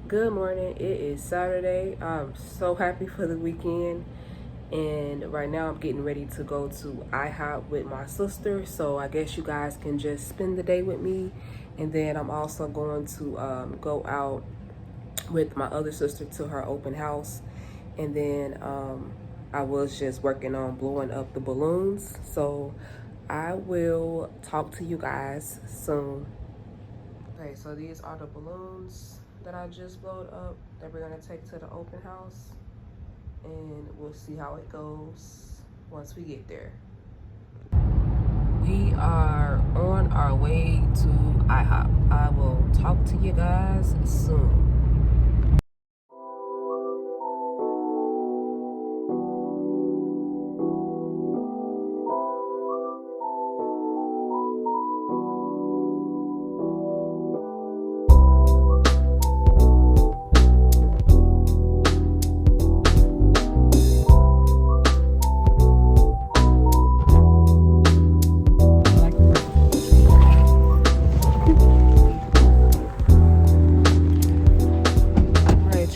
Good morning. It is Saturday. I'm so happy for the weekend. And right now I'm getting ready to go to IHOP with my sister. So I guess you guys can just spend the day with me. And then I'm also going to go out with my other sister to her open house. And then I was just working on blowing up the balloons. So I will talk to you guys soon. Okay, so these are the balloons that I just blowed up that we're gonna take to the open house, and we'll see how it goes once we get there. We are on our way to IHOP. I will talk to you guys soon.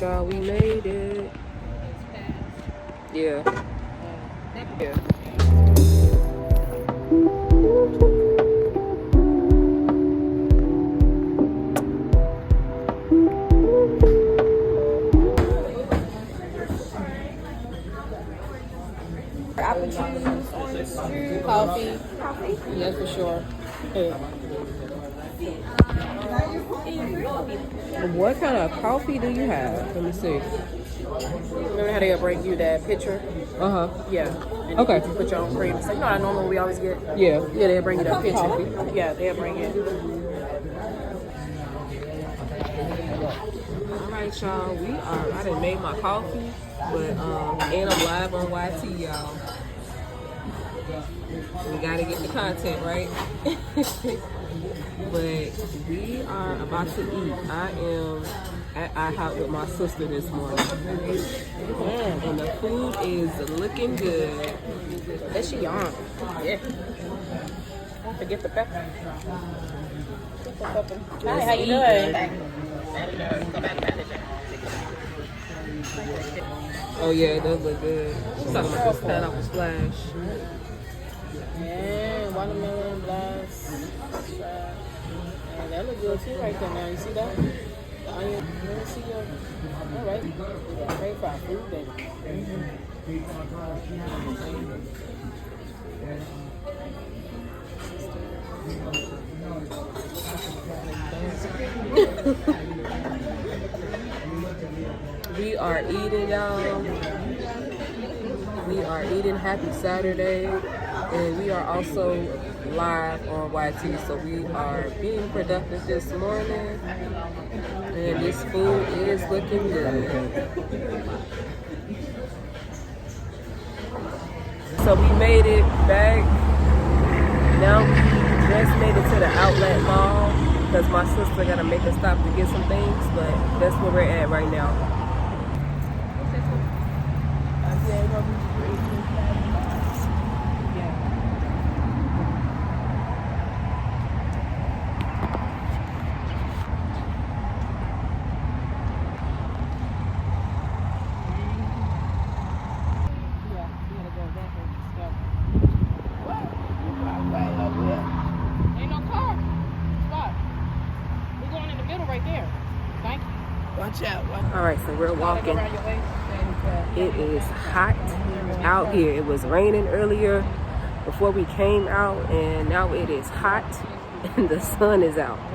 Y'all, we made it. Yeah. Yeah. Apple juice, orange juice, coffee. Yeah, for sure. Yeah. What kind of coffee do you have? Let me see. Remember how they'll bring you that picture? Yeah. And Okay. you put your own cream. So you know how normal we always get? Yeah. Yeah, they'll bring you that picture. Yeah, they'll bring it. Alright, y'all, I done made my coffee, but and I'm live on YT, y'all. We gotta get the content, right? But we are about to eat. I am at IHOP with my sister this morning. And the food is looking good. That she on. Yeah. Don't forget the pepper. Hi, how you doing? Oh yeah, it does look good. She's talking about this pineapple splash. Yeah, watermelon blast. And that look good too right there now. You see that? The onion. Let me see your. All right. Great fried food, baby. We are eating, y'all. We are eating. Happy Saturday. And we are also live on YT. So we are being productive this morning. And this food is looking good. So we made it back. Now we just made it to the outlet mall because my sister gotta make a stop to get some things, but that's where we're at right now. Ain't no car. Spot. We're going in the middle right there. Thank you. Watch out. All right, so we're walking. Around your waist. It is hot out here. It was raining earlier before we came out, and now it is hot and the sun is out. I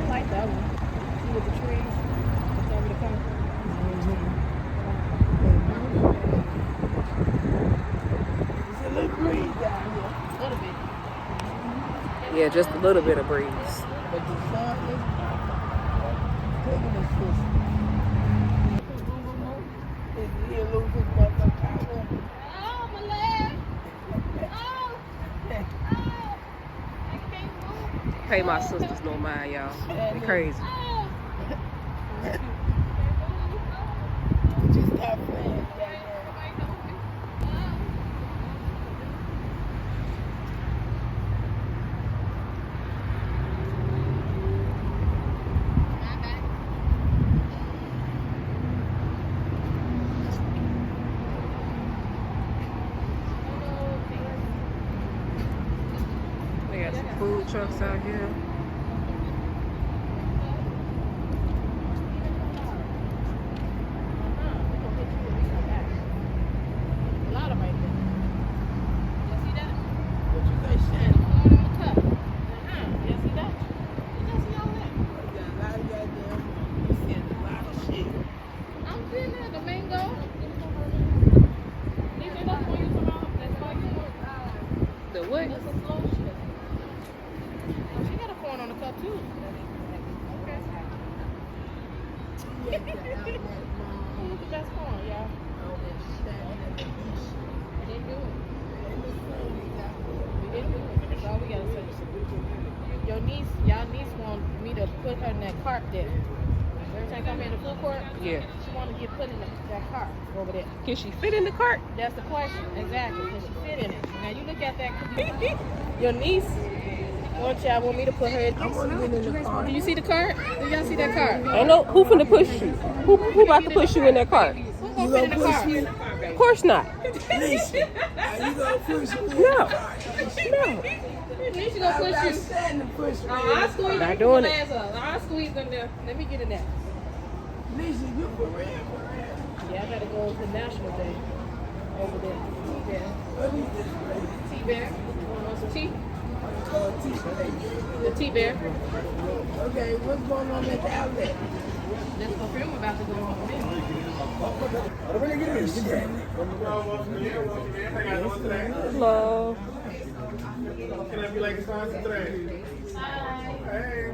like that one. See with the trees. That's over the corner. There's a little breeze down here. A little bit. Yeah, just a little bit of breeze. But the sun is taking us this. Is he a little bit more like that? Oh, my leg. Oh. I can't move. Pay my sisters no mind, y'all. They crazy. Just stop playing. trucks out here. A lot of right there. You see that? What you guys saying? On the cut. You see that? You see all that? Yeah, a lot of goddamn. You seeing a lot of shit. I'm seeing that. The mango. These are that's what you talking about. That's why you want. The what? That's a slow shit. Oh, she got a corn on the cup too. Okay. Who's the best corn, y'all? They do it. They do it. That's all we gotta say. Y'all niece want me to put her in that cart there. Every time I come in the food court, Yeah. she want to get put in that cart over there. Can she fit in the cart? That's the question. Exactly. Can she fit in it? Now you look at that. Your niece want me to put her in. Do you see the cart? Do y'all see that cart? I know. Who finna push you? Who about to push you in that cart? Who's gonna fit in the cart? Of course not. Listen, you gonna push me? No. No. Niece gonna push you. Stand to push me. I'll squeeze. Not doing it. I'll squeeze in there. Let me get in there. Listen, you for real? Yeah, I gotta go to National Day over there. What is this place? Tea bear. Want some tea? Tea place. The tea bear. Okay, what's going on at the outlet? That's perfume about to go on. Hello. Can I be like a sponsor today? Hey.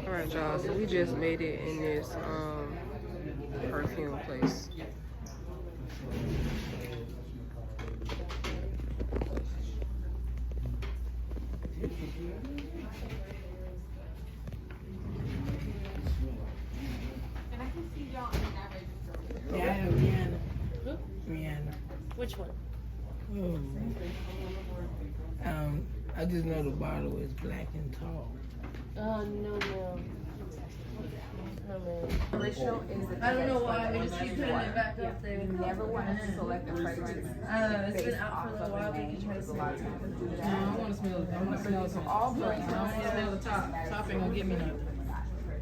Alright, y'all, so we just made it in this perfume place. Yeah, Rihanna. Rihanna. Which one? I just know the bottle is black and tall. No. Original is the I don't know why, we just keep putting it back Yeah. up there. You never want to select a fragrance. It's been out for a little while, we can try to Because a see. lot of people do that. I want to smell it. I want to smell some. All I brands. don't want to smell the top. Top ain't gonna give me nothing.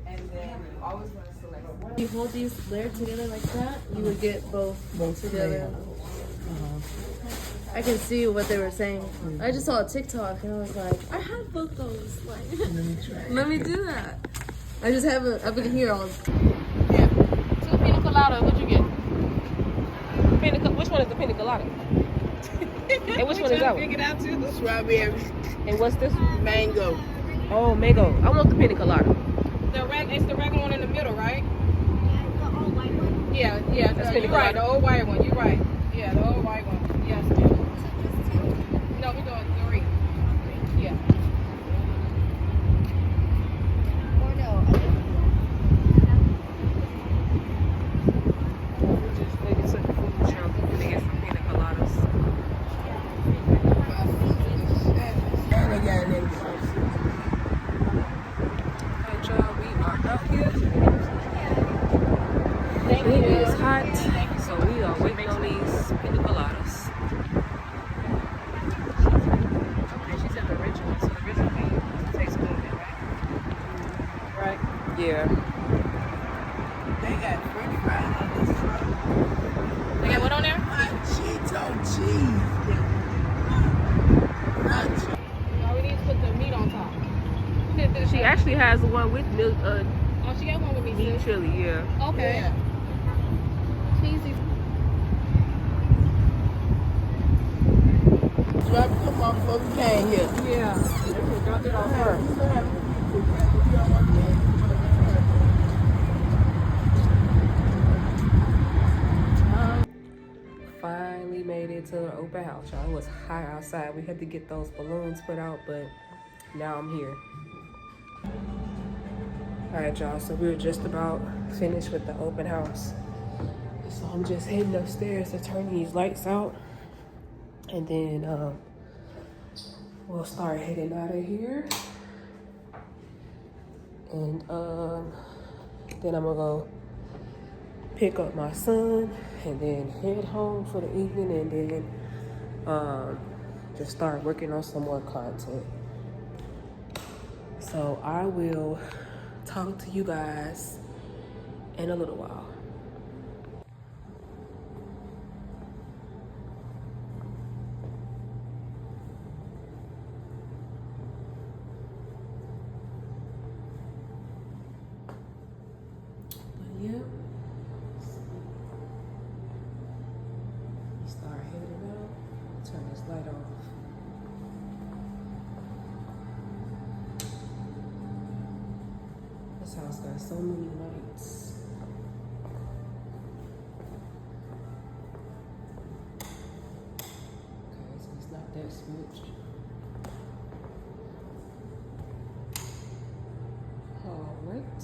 And then you always want to select one. You hold these layered together like that, you would get both together. I can see what they were saying. I just saw a TikTok and I was like, I have both those. Like, let me do that. I just haven't. I've been here all. Yeah. 2 pina colada. What'd you get? Which one is the pina colada? And which one is that one? Figure it out too. Strawberry, And what's this one? mango. Oh, mango. I want the pina colada. It's the regular one in the middle, right? Yeah, That's you're pina right. colada. The old white one. You're right. Yeah, the old white one. Yes. No, we're doing 3. Yeah. We just made it to the food truck. We're gonna get some pina coladas. And I got it. Alright, y'all, we are out here. Thank It is hot, so we are waiting on these pina coladas. Okay, she said the original, so the original tastes good, right? Yeah. They got French fries on this truck. They got what on there? Hot Cheeto cheese. Hot cheese. All we need is put the meat on top. She actually has the one with milk, Oh, she got one with me meat too. chili, yeah. Okay. Yeah. Cheesy. Drop them off before we came here. Yeah. Dropped it off first. Finally made it to the open house, y'all. It was hot outside. We had to get those balloons put out, but now I'm here. Alright, y'all, so we were just about finished with the open house. So I'm just heading upstairs to turn these lights out. And then we'll start heading out of here. And Then I'm gonna go pick up my son and then head home for the evening, and then just start working on some more content. So I will talk to you guys in a little while. But yeah, start heading out. Turn this light off. This house got so many lights. Okay, so it's not that switched. All right.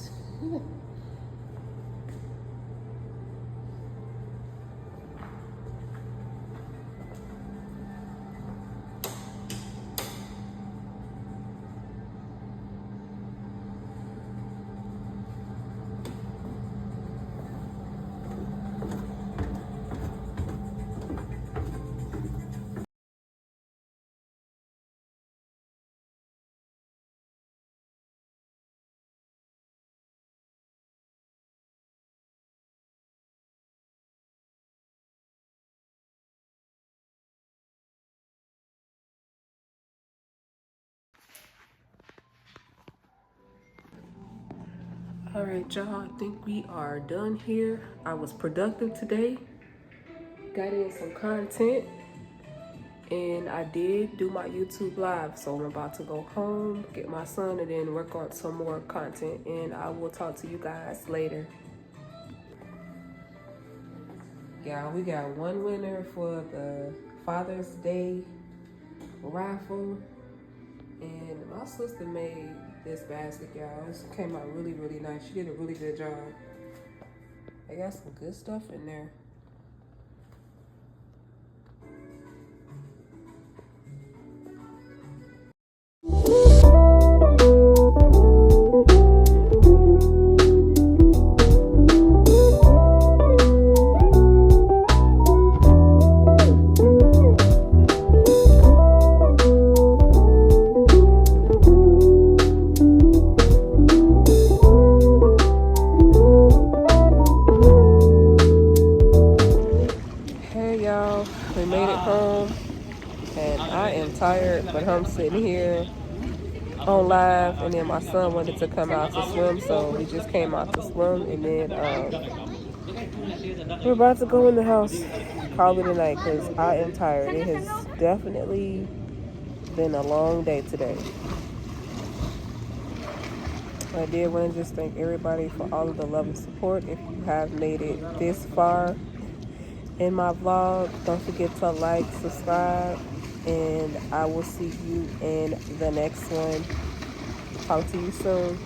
All right, y'all, I think we are done here. I was productive today. Got in some content, and I did do my YouTube live. So I'm about to go home, get my son, and then work on some more content. And I will talk to you guys later. Yeah, we got one winner for the Father's Day raffle. And my sister made this basket, y'all. This came out really, really nice. She did a really good job. They got some good stuff in there. We made it home, and I am tired, but I'm sitting here on live, and then my son wanted to come out to swim, so we just came out to swim, and then we're about to go in the house, call it a night, because I am tired. It has definitely been a long day today. I did want to just thank everybody for all of the love and support. If you have made it this far in my vlog, don't forget to like, subscribe, and I will see you in the next one. Talk to you soon.